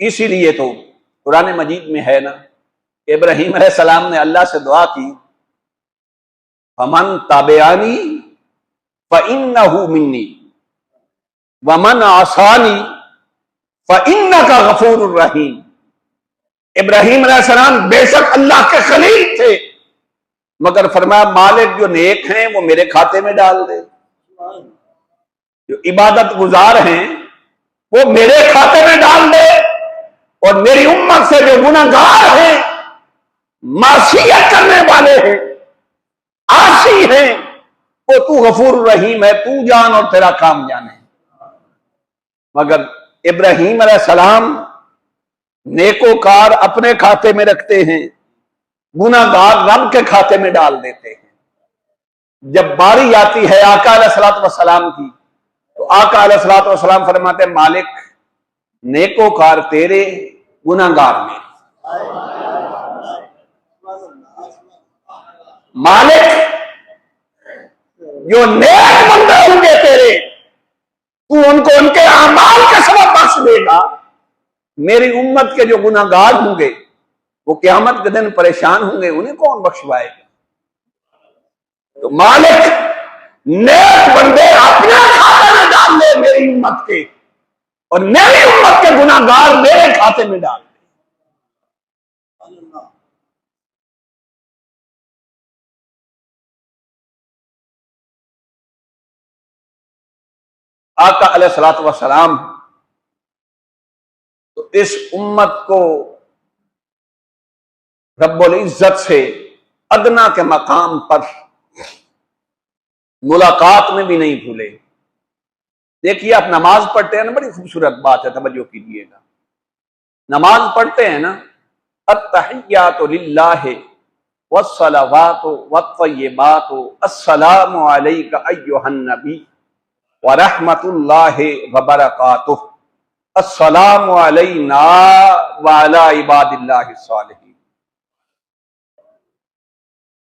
इसीलिए तो कुरान मजीद में है ना, इब्राहीम अलैहिस्सलाम ने अल्लाह से दुआ की, फमन ताबियानी फइन्नहु मिन्नी वमन आसानी फइन्नका गफूरुर रहीम। इब्राहीम अलैहिस्सलाम बेशक अल्लाह के खलील थे, मगर फरमाया मालिक जो नेक हैं वो मेरे खाते में डाल दे, जो इबादत गुजार हैं वो मेरे खाते में डाल दे, और मेरी उम्मत से जो गुनाहगार हैं, मासियत करने वाले हैं, आसी हैं, वो तू गफूर रहीम है, तू जान और तेरा काम जाने। मगर इब्राहीम अलैहिस्सलाम नेकोकार अपने खाते में रखते हैं, गुनाहगार रब के खाते में डाल देते हैं। जब बारी आती है आका अलैहिस्सलातु वस्सलाम की, तो आका अलैहिस्सलातु वस्सलाम फरमाते मालिक नेकोकार तेरे, गुनाहगार मेरे। मालिक जो नेक बंदे होंगे तेरे, तू उनको उनके अमाल के सबब बख्श देगा। मेरी उम्मत के जो गुनाहगार होंगे वो क़यामत के दिन परेशान होंगे, उन्हें कौन बख्शवाएगा? तो मालिक नेक बंदे अपने खाते में डाल दे मेरी उम्मत के, और मेरी उम्मत के गुनाहगार मेरे खाते में डाल दे। आका अलैहिस्सलातु वस्सलाम तो इस उम्मत को रब्बुल इज्जत से अदना के मकाम पर मुलाकात में भी नहीं भूले। देखिए आप नमाज पढ़ते हैं ना, बड़ी खूबसूरत बात है, तवज्जो कीजिएगा। नमाज पढ़ते हैं ना, अत्तहिय्यातु लिल्लाहि वस्सलावातु वत्तय्यिबातु अस्सलामु अलैका अय्युहन नबी व रहमतुल्लाहि व बरकातुहु अस्सलामु अलैना व अला इबादिल्लाहि सालिहीन।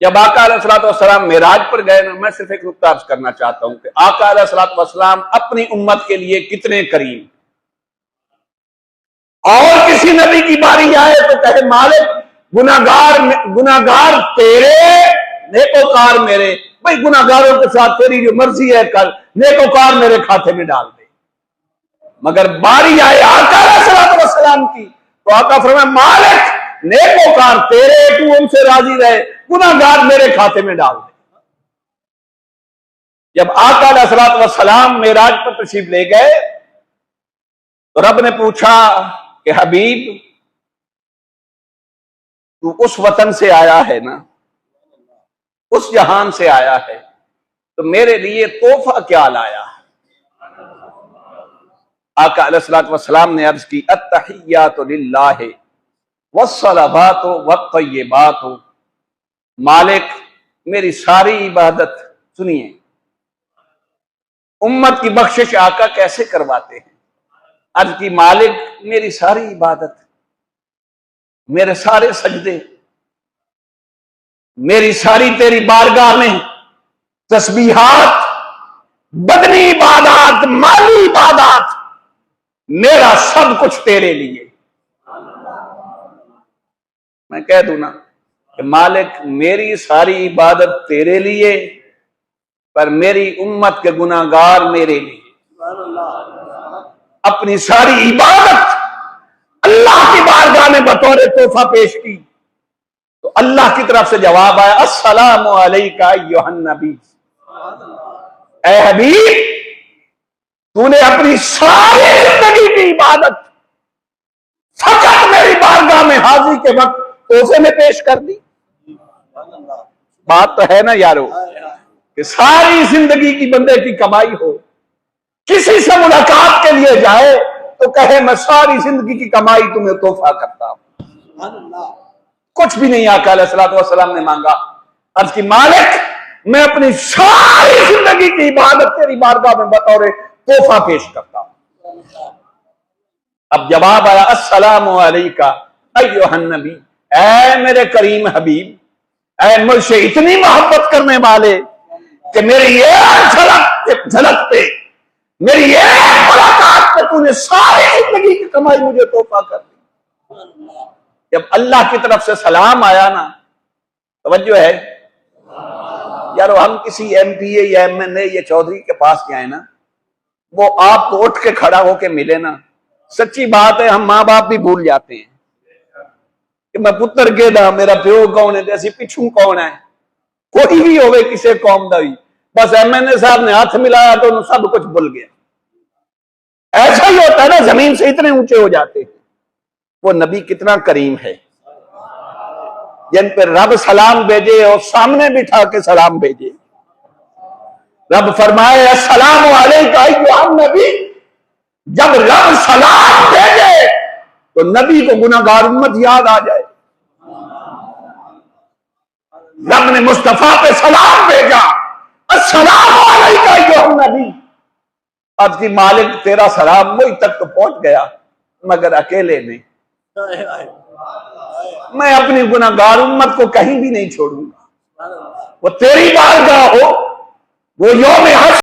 जब आका अलैहिस्सलातु वस्सलाम मेराज पर गए ना, मैं सिर्फ एक नुक्ता अर्ज करना चाहता हूं कि आका अलैहिस्सलातु वस्सलाम अपनी उम्मत के लिए कितने करीम। और किसी नबी की बारी आए तो कहे मालिक गुनाहगार तेरे, नेकोकार मेरे। भाई गुनाहगारों के साथ तेरी जो मर्जी है कर, नेकोकार मेरे खाते में डाल दे। मगर बारी आए आका अलैहिस्सलातु वस्सलाम की, तो आका फरमाया मालिक नेकोकार तेरे, तू उनसे राजी रहे, गुनाहगार मेरे खाते में डाल दे। जब आका अलैहिस्सलातु वस्सलाम मेराज पर तशरीफ ले गए, तो रब ने पूछा कि हबीब तू उस वतन से आया है ना, उस जहान से आया है, तो मेरे लिए तोहफा क्या लाया है? आका अलैहिस्सलातु वस्सलाम ने अर्ज की अत्तहिय्यातु लिल्लाहि वस्सलावातु वत्तय्यिबातु। मालिक मेरी सारी इबादत, सुनिए उम्मत की बख्शिश आका कैसे करवाते हैं। अर्ज की मालिक मेरी सारी इबादत, मेरे सारे सजदे, मेरी सारी तेरी बारगाह में तस्बीहात, बदनी इबादत, माली इबादत, मेरा सब कुछ तेरे लिए। मैं कह दूं ना कि मालिक मेरी सारी इबादत तेरे लिए, पर मेरी उम्मत के गुनाहगार मेरे लिए। अपनी सारी इबादत अल्लाह की बारगाह में बतौर तोहफा पेश की, तो अल्लाह की तरफ से जवाब आया अस्सलामु अलैका अय्युहन नबी। ऐ हबीब तूने अपनी सारी जिंदगी की इबादत फकत मेरी बारगाह में हाजिर के वक्त तोहफे में पेश कर दी। बात तो है ना यारो, कि सारी जिंदगी की बंदे की कमाई हो, किसी से मुलाकात के लिए जाए तो कहे मैं सारी जिंदगी की कमाई तुम्हें तोहफा करता हूं। कुछ भी नहीं आका अलैहिस्सलातु वस्सलाम ने मांगा। अर्ज की मालिक मैं अपनी सारी जिंदगी की इबादत तेरी बारगाह में बतौर तोहफा पेश करता हूं। अब जवाब आया अस्सलामु अलैका अय्युहन नबी। ऐ मेरे करीम हबीब, ऐ मुझसे इतनी मोहब्बत करने वाले कि मेरी एक झलक पे, मेरी एक मुलाकात पे तूने सारी जिंदगी की कमाई मुझे तोहफा कर दी। जब अल्लाह की तरफ से सलाम आया ना, तवज्जो है यार, हम किसी एमपीए या एमएनए या चौधरी के पास जाए ना, वो आपको उठ के खड़ा होके मिले ना, सच्ची बात है हम माँ बाप भी भूल जाते हैं कि मैं पुत्र केदा, मेरा प्यो कौन है, जैसी पिछू कौन है, कोई भी होवे किसी कौम का भी, बस एमएनए साहब ने हाथ मिलाया तो उन्हें सब कुछ भूल गया। ऐसा ही होता है ना, जमीन से इतने ऊंचे हो जाते हैं। वो नबी कितना करीम है, जिन पर रब सलाम भेजे और सामने बिठा के सलाम भेजे। रब फरमाए अस्सलाम अलैका अय्युहा नबी, जब रब सलाम भेजे तो नबी को गुनाहगार उम्मत याद आ जाए। रब ने मुस्तफा पे सलाम भेजा, अस्सलाम अलैका अय्युहा नबी। अब की मालिक तेरा सलाम वही तक तो पहुंच गया, मगर अकेले नहीं, मैं अपनी गुनाहगार उम्मत को कहीं भी नहीं छोड़ूंगा। वो तेरी बारगाह हो, वो यौम हश्र